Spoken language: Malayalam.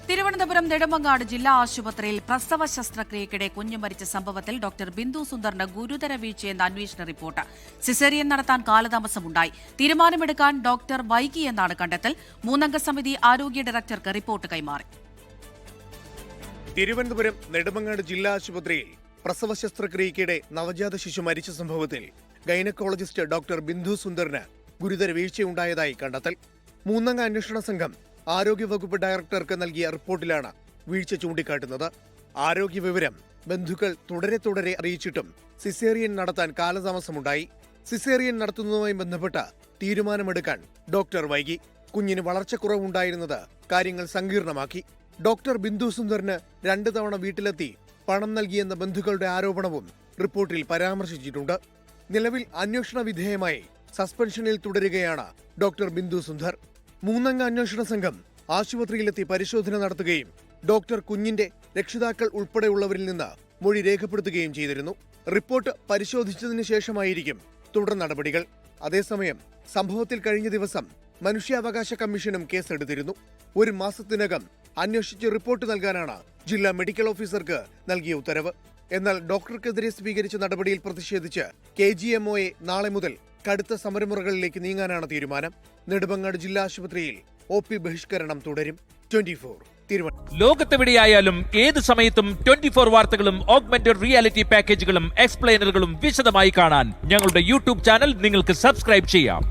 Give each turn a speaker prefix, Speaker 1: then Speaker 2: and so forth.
Speaker 1: തിരുവനന്തപുരം നെടുമങ്ങാട് ജില്ലാ ആശുപത്രിയിൽ പ്രസവ ശസ്ത്രക്രിയയ്ക്കിടെ കുഞ്ഞു മരിച്ച സംഭവത്തിൽ ഡോക്ടർ ബിന്ദു സുന്ദറിന് ഗുരുതര വീഴ്ചയെന്ന അന്വേഷണ റിപ്പോർട്ട്. സിസേറിയൻ നടത്താൻ കാലതാമസമുണ്ടായി. തീരുമാനമെടുക്കാൻ ഡോക്ടർ വൈകിയെന്നാണ് കണ്ടെത്തൽ. 3-അംഗ സമിതി ആരോഗ്യ ഡയറക്ടർക്ക് റിപ്പോർട്ട് കൈമാറി.
Speaker 2: തിരുവനന്തപുരം നെടുമങ്ങാട് ജില്ലാ ആശുപത്രിയിൽ പ്രസവ ശസ്ത്രക്രിയയ്ക്കിടെ നവജാത ശിശു മരിച്ച സംഭവത്തിൽ ഗൈനക്കോളജിസ്റ്റ് ഡോക്ടർ ബിന്ദു സുന്ദറിന് ഗുരുതര വീഴ്ചയുണ്ടായതായി കണ്ടെത്തൽ. 3-അംഗ അന്വേഷണ സംഘം ആരോഗ്യവകുപ്പ് ഡയറക്ടർക്ക് നൽകിയ റിപ്പോർട്ടിലാണ് വീഴ്ച ചൂണ്ടിക്കാട്ടുന്നത്. ആരോഗ്യ വിവരം ബന്ധുക്കൾ തുടരെ അറിയിച്ചിട്ടും സിസേറിയൻ നടത്താൻ കാലതാമസമുണ്ടായി. സിസേറിയൻ നടത്തുന്നതുമായി ബന്ധപ്പെട്ട തീരുമാനമെടുക്കാൻ ഡോക്ടർ വൈകി. കുഞ്ഞിന് വളർച്ചക്കുറവുണ്ടായിരുന്നത് കാര്യങ്ങൾ സങ്കീർണമാക്കി. ഡോക്ടർ ബിന്ദു സുന്ദറിന് 2 തവണ വീട്ടിലെത്തി പണം നൽകിയെന്ന ബന്ധുക്കളുടെ ആരോപണവും റിപ്പോർട്ടിൽ പരാമർശിച്ചിട്ടുണ്ട്. നിലവിൽ അന്വേഷണ വിധേയമായി സസ്പെൻഷനിൽ തുടരുകയാണ് ഡോക്ടർ ബിന്ദു സുന്ദർ. 3-അംഗ അന്വേഷണ സംഘം ആശുപത്രിയിലെത്തി പരിശോധന നടത്തുകയും ഡോക്ടർ കുഞ്ഞിന്റെ രക്ഷിതാക്കൾ ഉൾപ്പെടെയുള്ളവരിൽ നിന്ന് മൊഴി രേഖപ്പെടുത്തുകയും ചെയ്തിരുന്നു. റിപ്പോർട്ട് പരിശോധിച്ചതിന് ശേഷമായിരിക്കും തുടർ നടപടികൾ. അതേസമയം സംഭവത്തിൽ കഴിഞ്ഞ ദിവസം മനുഷ്യാവകാശ കമ്മീഷനും കേസെടുത്തിരുന്നു. 1 മാസത്തിനകം അന്വേഷിച്ച് റിപ്പോർട്ട് നൽകാനാണ് ജില്ലാ മെഡിക്കൽ ഓഫീസർക്ക് നൽകിയ ഉത്തരവ്. എന്നാൽ ഡോക്ടർക്കെതിരെ സ്വീകരിച്ച നടപടിയിൽ പ്രതിഷേധിച്ച് KGMOയെ നാളെ മുതൽ കടുത്ത സമരമുറകളിലേക്ക് നീങ്ങാനാണ് തീരുമാനം. നെടുമങ്ങാട് ജില്ലാ ആശുപത്രിയിൽ OP ബഹിഷ്കരണം തുടരും. 24 തിരുവനന്തപുരം.
Speaker 3: ലോകത്തെവിടെയായാലും ഏത് സമയത്തും 24 വാർത്തകളും ഓഗ്മെന്റഡ് റിയാലിറ്റി പാക്കേജുകളും എക്സ്പ്ലെയിനറുകളും വിശദമായി കാണാൻ ഞങ്ങളുടെ YouTube ചാനൽ നിങ്ങൾക്ക് സബ്സ്ക്രൈബ് ചെയ്യാം.